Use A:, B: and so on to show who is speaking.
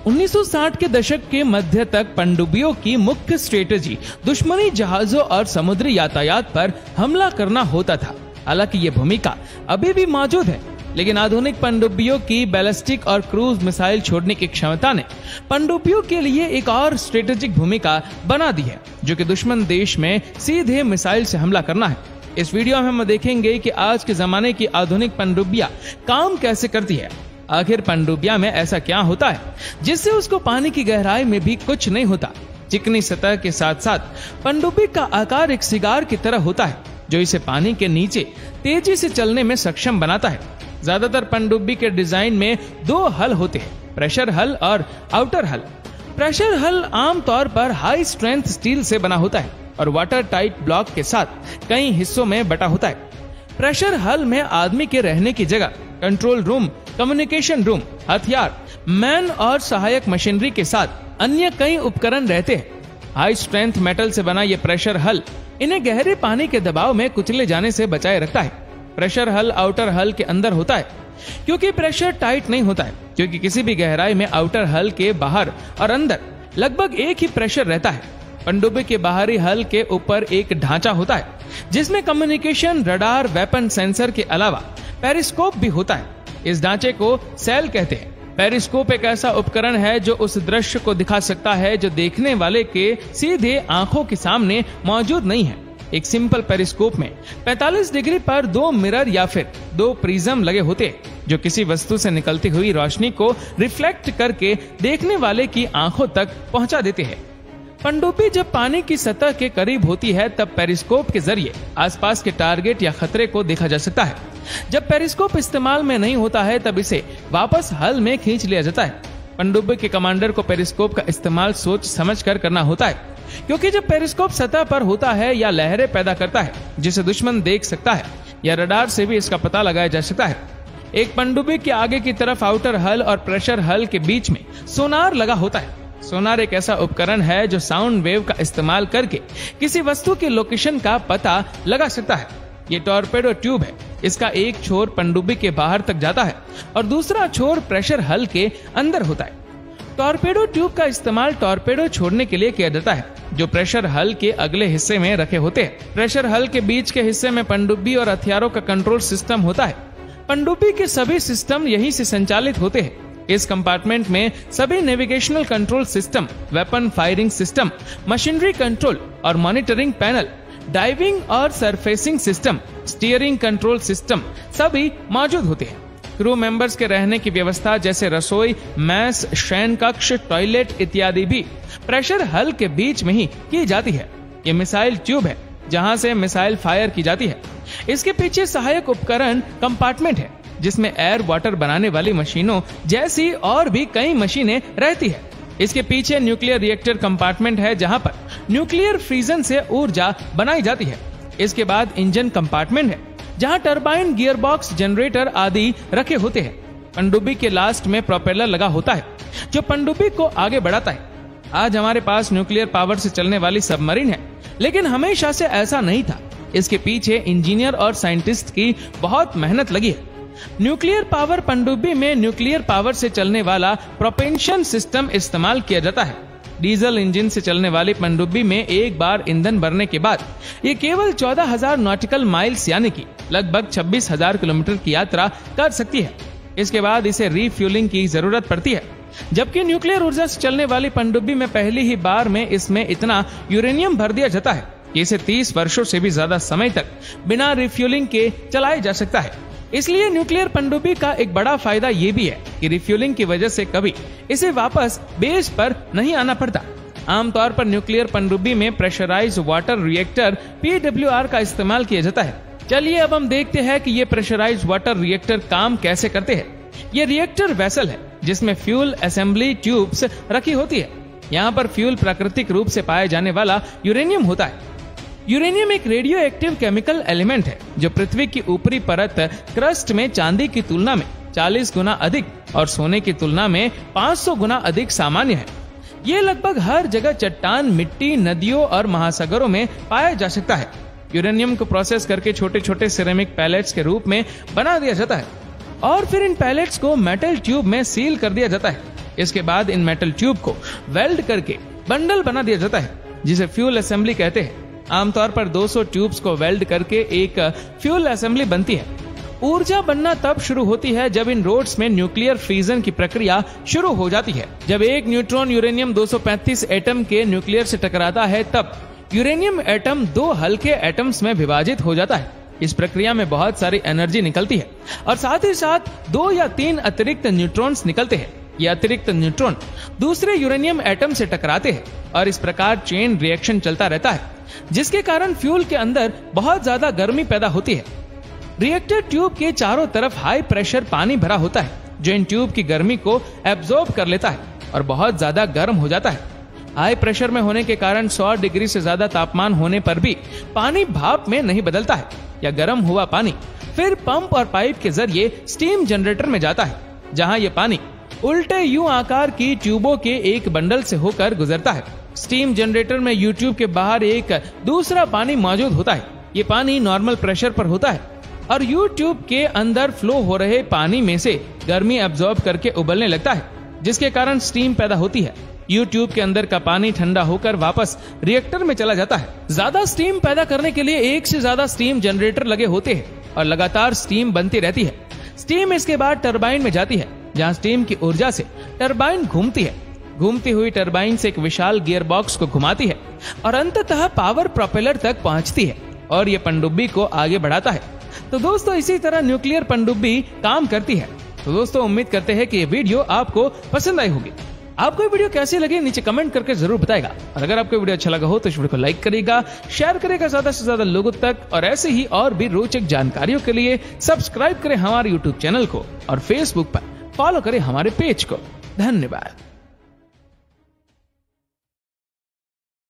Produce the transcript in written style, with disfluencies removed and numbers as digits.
A: 1960 के दशक के मध्य तक पनडुब्बियों की मुख्य स्ट्रेटजी दुश्मनी जहाजों और समुद्री यातायात पर हमला करना होता था। हालांकि ये भूमिका अभी भी मौजूद है, लेकिन आधुनिक पनडुब्बियों की बैलिस्टिक और क्रूज मिसाइल छोड़ने की क्षमता ने पनडुब्बियों के लिए एक और स्ट्रेटेजिक भूमिका बना दी है, जो कि दुश्मन देश में सीधे मिसाइल से हमला करना है। इस वीडियो में हम देखेंगे कि आज के जमाने की आधुनिक पनडुब्बियां काम कैसे करती है। आखिर पनडुब्बियां में ऐसा क्या होता है जिससे उसको पानी की गहराई में भी कुछ नहीं होता। चिकनी सतह के साथ साथ पनडुब्बी का आकार एक सिगार की तरह होता है, जो इसे पानी के नीचे तेजी से चलने में सक्षम बनाता है। ज्यादातर पनडुब्बी के डिजाइन में दो हल होते हैं, प्रेशर हल और आउटर हल। प्रेशर हल आमतौर पर हाई स्ट्रेंथ स्टील से बना होता है और वाटर टाइट ब्लॉक के साथ कई हिस्सों में बटा होता है। प्रेशर हल में आदमी के रहने की जगह, कंट्रोल रूम, कम्युनिकेशन रूम, हथियार, मैन और सहायक मशीनरी के साथ अन्य कई उपकरण रहते हैं। हाई स्ट्रेंथ मेटल से बना यह प्रेशर हल इन्हें गहरे पानी के दबाव में कुचले जाने से बचाए रखता है। प्रेशर हल आउटर हल के अंदर होता है, क्योंकि प्रेशर टाइट नहीं होता है, क्योंकि किसी भी गहराई में आउटर हल के बाहर और अंदर लगभग एक ही प्रेशर रहता है। पनडुब्बी के बाहरी हल के ऊपर एक ढांचा होता है, जिसमें कम्युनिकेशन, रडार, वेपन, सेंसर के अलावा पेरिस्कोप भी होता है। इस ढांचे को सेल कहते हैं। पेरिस्कोप एक ऐसा उपकरण है जो उस दृश्य को दिखा सकता है जो देखने वाले के सीधे आंखों के सामने मौजूद नहीं है। एक सिंपल पेरिस्कोप में 45 डिग्री पर दो मिरर या फिर दो प्रिज्म लगे होते हैं, जो किसी वस्तु से निकलती हुई रोशनी को रिफ्लेक्ट करके देखने वाले की आंखों तक पहुंचा देते हैं। पनडुब्बी जब पानी की सतह के करीब होती है, तब पेरिस्कोप के जरिए आसपास के टारगेट या खतरे को देखा जा सकता है। जब पेरिस्कोप इस्तेमाल में नहीं होता है, तब इसे वापस हल में खींच लिया जाता है। पनडुब्बी के कमांडर को पेरिस्कोप का इस्तेमाल सोच समझ कर करना होता है, क्योंकि जब पेरिस्कोप सतह पर होता है या लहरें पैदा करता है जिसे दुश्मन देख सकता है, या रडार से भी इसका पता लगाया जा सकता है। एक पनडुब्बी के आगे की तरफ आउटर हल और प्रेशर हल के बीच में सोनार लगा होता है। सोनार एक ऐसा उपकरण है जो साउंड वेव का इस्तेमाल करके किसी वस्तु की लोकेशन का पता लगा सकता है। ये टॉर्पेडो ट्यूब है। इसका एक छोर पनडुब्बी के बाहर तक जाता है और दूसरा छोर प्रेशर हल के अंदर होता है। टॉर्पेडो ट्यूब का इस्तेमाल टॉर्पेडो छोड़ने के लिए किया जाता है, जो प्रेशर हल के अगले हिस्से में रखे होते हैं। प्रेशर हल के बीच के हिस्से में पनडुब्बी और हथियारों का कंट्रोल सिस्टम होता है। पनडुब्बी के सभी सिस्टम यहीं से संचालित होते हैं। इस कंपार्टमेंट में सभी navigational control system, weapon firing system, machinery control और मॉनिटरिंग पैनल, डाइविंग और surfacing system, steering control system सभी मौजूद होते हैं। क्रू मेंबर्स के रहने की व्यवस्था जैसे रसोई, मैस, शयन कक्ष, टॉयलेट इत्यादि भी प्रेशर हल के बीच में ही की जाती है। ये मिसाइल ट्यूब है जहां से मिसाइल फायर की जाती है। इसके पीछे सहायक उपकरण कंपार्टमेंट है, जिसमें एयर वाटर बनाने वाली मशीनों जैसी और भी कई मशीनें रहती है। इसके पीछे न्यूक्लियर रिएक्टर कंपार्टमेंट है, जहां पर न्यूक्लियर फ्यूजन से ऊर्जा बनाई जाती है। इसके बाद इंजन कंपार्टमेंट है, जहां टरबाइन, गियरबॉक्स, जनरेटर आदि रखे होते हैं। पनडुब्बी के लास्ट में प्रोपेलर लगा होता है, जो पनडुब्बी को आगे बढ़ाता है। आज हमारे पास न्यूक्लियर पावर से चलने वाली सबमरीन है, लेकिन हमेशा से ऐसा नहीं था। इसके पीछे इंजीनियर और साइंटिस्ट की बहुत मेहनत लगी है। न्यूक्लियर पावर पनडुब्बी में न्यूक्लियर पावर से चलने वाला प्रोपेंशन सिस्टम इस्तेमाल किया जाता है। डीजल इंजन से चलने वाली पनडुब्बी में एक बार ईंधन भरने के बाद ये केवल 14,000 नॉटिकल माइल्स यानी कि लगभग 26,000 किलोमीटर की यात्रा कर सकती है। इसके बाद इसे रीफ्यूलिंग की जरूरत पड़ती है, जबकि न्यूक्लियर ऊर्जा से चलने वाली पनडुब्बी में पहली ही बार में इसमें इतना यूरेनियम भर दिया जाता है कि इसे 30 वर्षों से भी ज्यादा समय तक बिना रिफ्यूलिंग के चलाया जा सकता है। इसलिए न्यूक्लियर पनडुब्बी का एक बड़ा फायदा ये भी है कि रिफ्यूलिंग की वजह से कभी इसे वापस बेस पर नहीं आना पड़ता। आमतौर पर न्यूक्लियर पनडुब्बी में प्रेशराइज्ड वाटर रिएक्टर (PWR) का इस्तेमाल किया जाता है। चलिए अब हम देखते हैं कि ये प्रेशराइज्ड वाटर रिएक्टर काम कैसे करते हैं। ये रिएक्टर वेसल है जिसमें फ्यूल असेंबली ट्यूब्स रखी होती है। यहाँ पर फ्यूल प्राकृतिक रूप से पाए जाने वाला यूरेनियम होता है। यूरेनियम एक रेडियो एक्टिव केमिकल एलिमेंट है जो पृथ्वी की ऊपरी परत क्रस्ट में चांदी की तुलना में 40 गुना अधिक और सोने की तुलना में 500 गुना अधिक सामान्य है। ये लगभग हर जगह चट्टान, मिट्टी, नदियों और महासागरों में पाया जा सकता है। यूरेनियम को प्रोसेस करके छोटे छोटे सिरेमिक पैलेट्स के रूप में बना दिया जाता है और फिर इन पैलेट्स को मेटल ट्यूब में सील कर दिया जाता है। इसके बाद इन मेटल ट्यूब को वेल्ड करके बंडल बना दिया जाता है, जिसे फ्यूल असेंबली कहते हैं। आमतौर पर 200 ट्यूब्स को वेल्ड करके एक फ्यूल असेंबली बनती है। ऊर्जा बनना तब शुरू होती है जब इन रोड्स में न्यूक्लियर फ्यूजन की प्रक्रिया शुरू हो जाती है। जब एक न्यूट्रॉन यूरेनियम 235 एटम के न्यूक्लियर से टकराता है, तब यूरेनियम एटम 2 हल्के एटम्स में विभाजित हो जाता है। इस प्रक्रिया में बहुत सारी एनर्जी निकलती है और साथ ही साथ 2 या 3 अतिरिक्त न्यूट्रॉन्स निकलते हैं। ये अतिरिक्त न्यूट्रॉन दूसरे यूरेनियम एटम से टकराते हैं और इस प्रकार चेन रिएक्शन चलता रहता है, जिसके कारण फ्यूल के अंदर बहुत ज्यादा गर्मी पैदा होती है। रिएक्टर ट्यूब के चारों तरफ हाई प्रेशर पानी भरा होता है, जो इन ट्यूब की गर्मी को एब्जॉर्ब कर लेता है और बहुत ज्यादा गर्म हो जाता है। हाई प्रेशर में होने के कारण 100 डिग्री से ज्यादा तापमान होने पर भी पानी भाप में नहीं बदलता है या गर्म हुआ पानी फिर पंप और पाइप के जरिए स्टीम जनरेटर में जाता है, जहां ये पानी उल्टे यू आकार की ट्यूबों के एक बंडल से होकर गुजरता है। स्टीम जनरेटर में यू ट्यूब के बाहर एक दूसरा पानी मौजूद होता है। ये पानी नॉर्मल प्रेशर पर होता है और यू ट्यूब के अंदर फ्लो हो रहे पानी में से गर्मी एब्जॉर्ब करके उबलने लगता है, जिसके कारण स्टीम पैदा होती है। यू ट्यूब के अंदर का पानी ठंडा होकर वापस रिएक्टर में चला जाता है। ज्यादा स्टीम पैदा करने के लिए एक से ज्यादा स्टीम जनरेटर लगे होते हैं और लगातार स्टीम बनती रहती है। स्टीम इसके बाद टरबाइन में जाती है, जहां स्टीम की ऊर्जा से टरबाइन घूमती है। घूमती हुई टरबाइन से एक विशाल गियर बॉक्स को घुमाती है और अंततः पावर प्रोपेलर तक पहुंचती है और ये पनडुब्बी को आगे बढ़ाता है। तो दोस्तों, इसी तरह न्यूक्लियर पनडुब्बी काम करती है। तो दोस्तों, उम्मीद करते हैं कि ये वीडियो आपको पसंद आई होगी। आपको ये वीडियो कैसी लगी नीचे कमेंट करके जरूर बताएगा और अगर आपको वीडियो अच्छा लगा हो तो इस वीडियो को लाइक करेगा, शेयर करेगा ज्यादा से ज्यादा लोगों तक और ऐसे ही और भी रोचक जानकारियों के लिए सब्सक्राइब करें हमारे यूट्यूब चैनल को और फेसबुक पर फॉलो करें हमारे पेज को। धन्यवाद।